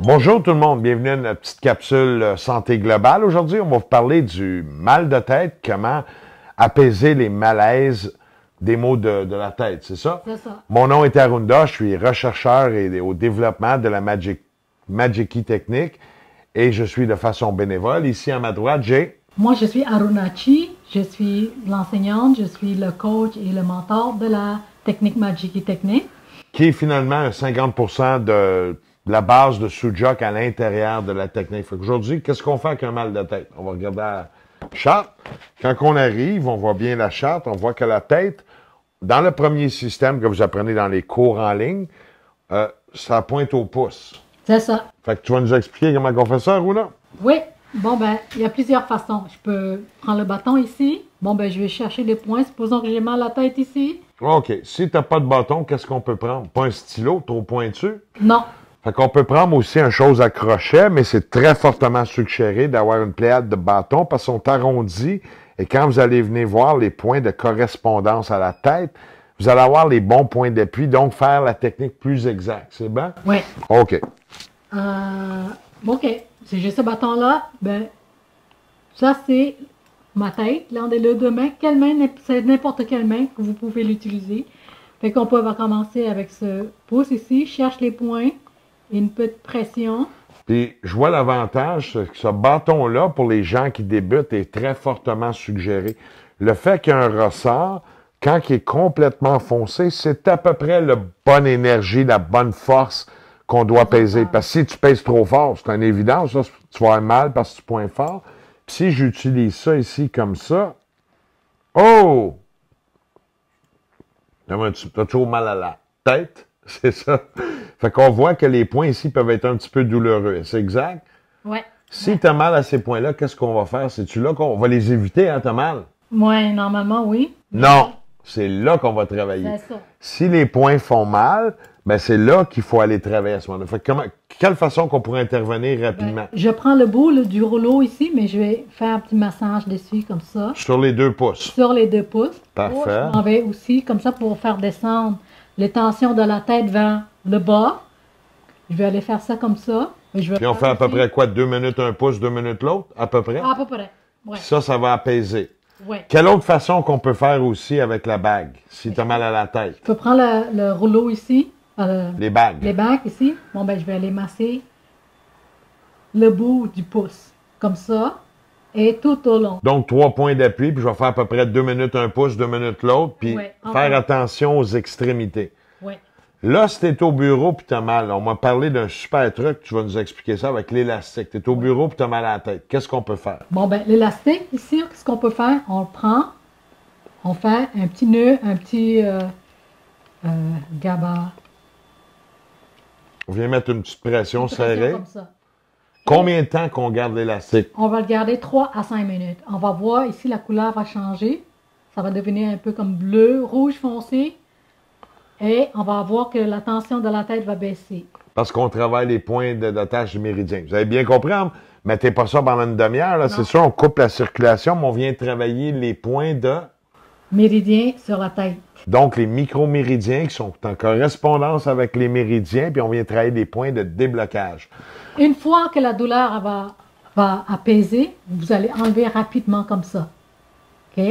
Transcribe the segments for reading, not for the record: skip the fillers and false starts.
Bonjour tout le monde, bienvenue à notre petite capsule santé globale. Aujourd'hui, on va vous parler du mal de tête, comment apaiser les malaises des maux de la tête, c'est ça? C'est ça. Mon nom est Arunda, je suis rechercheur au développement de la Magic Technique et je suis de façon bénévole. Ici à ma droite, j'ai... Moi, je suis Arunachi, je suis l'enseignante, je suis le coach et le mentor de la technique Magic Technique. Qui est finalement 50% de la base de Sujok à l'intérieur de la technique. Aujourd'hui, qu'est-ce qu'on fait avec un mal de tête? On va regarder la charte. Quand on arrive, on voit bien la charte, on voit que la tête, dans le premier système que vous apprenez dans les cours en ligne, ça pointe au pouce. C'est ça. Fait que tu vas nous expliquer comment on fait ça, Runa? Oui. Bon, ben, il y a plusieurs façons. Je peux prendre le bâton ici. Bon, ben, je vais chercher les points. Supposons que j'ai mal à la tête ici. OK. Si tu n'as pas de bâton, qu'est-ce qu'on peut prendre? Pas un stylo trop pointu? Non. Fait qu'on peut prendre aussi une chose à crochet, mais c'est très fortement suggéré d'avoir une pléiade de bâtons parce qu'ils sont arrondis. Et quand vous allez venir voir les points de correspondance à la tête, vous allez avoir les bons points d'appui, donc faire la technique plus exacte. C'est bon? Oui. OK. OK. Si j'ai ce bâton-là, ben, ça, c'est ma tête. Là, on est les deux mains. Quelle main? C'est n'importe quelle main que vous pouvez l'utiliser. Fait qu'on peut commencer avec ce pouce ici. Cherche les points. Une petite pression. Puis, je vois l'avantage, que ce bâton-là, pour les gens qui débutent, est très fortement suggéré. Le fait qu'il y a un ressort, quand il est complètement foncé, c'est à peu près la bonne énergie, la bonne force qu'on doit peser. Parce que si tu pèses trop fort, c'est une évidence, là, tu vas avoir mal parce que tu pointes fort. Puis si j'utilise ça ici comme ça, oh! Tu as toujours mal à la tête, c'est ça? Fait qu'on voit que les points ici peuvent être un petit peu douloureux. C'est exact? Oui. Si tu as mal à ces points-là, qu'est-ce qu'on va faire? C'est-tu là qu'on va les éviter, hein, t'as mal? Oui, normalement, oui. Non! C'est là qu'on va travailler. C'est ça. Si les points font mal, ben c'est là qu'il faut aller travailler à ce moment-là. Fait que quelle façon qu'on pourrait intervenir rapidement? Ben, je prends le bout du rouleau ici, mais je vais faire un petit massage dessus, comme ça. Sur les 2 pouces. Sur les 2 pouces. Parfait. Je m'en vais aussi, comme ça, pour faire descendre les tensions de la tête vers le bas. Je vais aller faire ça comme ça. Puis on fait à peu près quoi? 2 minutes un pouce, 2 minutes l'autre? À peu près? À peu près, oui. Ça va apaiser. Oui. Quelle autre façon qu'on peut faire aussi avec la bague, si tu as mal à la tête? Je peux prendre le rouleau ici. Les bagues. Les bagues ici. Bon, ben, je vais aller masser le bout du pouce. Comme ça. Et tout au long. Donc, 3 points d'appui, puis je vais faire à peu près 2 minutes un pouce, 2 minutes l'autre, puis faire attention aux extrémités. Oui. Là, si tu es au bureau puis tu as mal, on m'a parlé d'un super truc, tu vas nous expliquer ça avec l'élastique. Tu es au bureau puis tu as mal à la tête. Qu'est-ce qu'on peut faire? Bon, ben, l'élastique, ici, qu'est-ce qu'on peut faire? On le prend, on fait un petit nœud, un petit gabat. On vient mettre une petite pression serrée. Comme ça. Combien de temps qu'on garde l'élastique? On va le garder 3 à 5 minutes. On va voir ici, la couleur va changer. Ça va devenir un peu comme bleu, rouge foncé. Et on va voir que la tension de la tête va baisser. Parce qu'on travaille les points d'attache du méridien. Vous avez bien compris, hein? Mettez pas ça pendant une demi-heure, là. C'est sûr, on coupe la circulation, mais on vient travailler les points de... Méridien sur la tête. Donc, les micro-méridiens qui sont en correspondance avec les méridiens, puis on vient travailler des points de déblocage. Une fois que la douleur va apaiser, vous allez enlever rapidement comme ça. OK?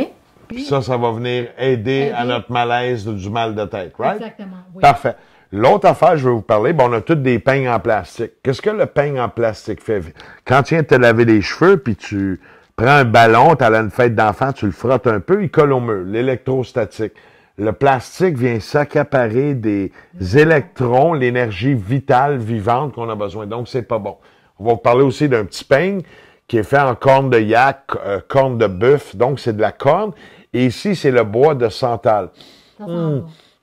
Puis ça va venir aider à notre malaise du mal de tête, right? Exactement, oui. Parfait. L'autre affaire, je vais vous parler, on a toutes des peignes en plastique. Qu'est-ce que le peigne en plastique fait? Quand tu viens de te laver les cheveux, puis tu prends un ballon, tu as une fête d'enfant, tu le frottes un peu, il colle au mur, l'électrostatique. Le plastique vient s'accaparer des électrons, l'énergie vitale, vivante qu'on a besoin. Donc, c'est pas bon. On va vous parler aussi d'un petit peigne qui est fait en corne de yak, corne de bœuf. Donc, c'est de la corne. Et ici, c'est le bois de santal.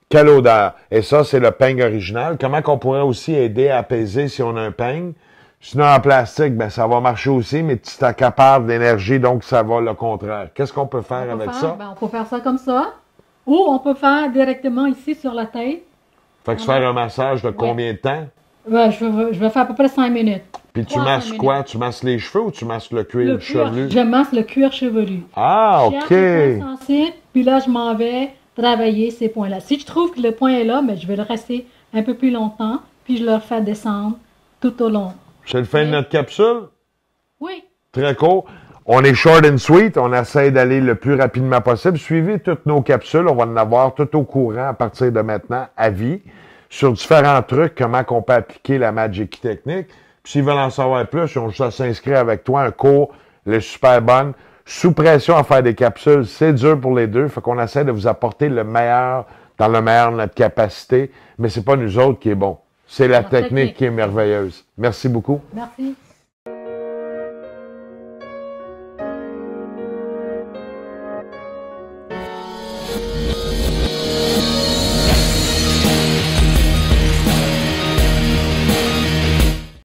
Quelle odeur! Et ça, c'est le peigne original. Comment qu'on pourrait aussi aider à apaiser si on a un peigne? Sinon, en plastique, ben, ça va marcher aussi, mais tu t'accapares de l'énergie, donc ça va le contraire. Qu'est-ce qu'on peut faire avec ça? Ben, on peut faire ça comme ça. Ou on peut faire directement ici sur la tête. Fait que se faire un massage de combien de temps? Ben, je vais faire à peu près 5 minutes. Puis tu masses quoi? Tu masses les cheveux ou tu masses le cuir chevelu? Je masse le cuir chevelu. Ah, OK. Je points sensibles, puis là, je m'en vais travailler ces points-là. Si je trouve que le point est là, ben, je vais le rester un peu plus longtemps, puis je le fais descendre tout au long. C'est le fin de notre capsule? Oui. Très court. On est short and sweet. On essaie d'aller le plus rapidement possible. Suivez toutes nos capsules. On va en avoir tout au courant à partir de maintenant, à vie, sur différents trucs, comment on peut appliquer la Magic Technique. Puis s'ils veulent en savoir plus, ils ont juste à s'inscrire avec toi. Un cours, le super bonne. Sous pression à faire des capsules, c'est dur pour les deux. Fait qu'on essaie de vous apporter le meilleur dans le meilleur de notre capacité. Mais c'est pas nous autres qui est bon. C'est la technique qui est merveilleuse. Merci beaucoup. Merci.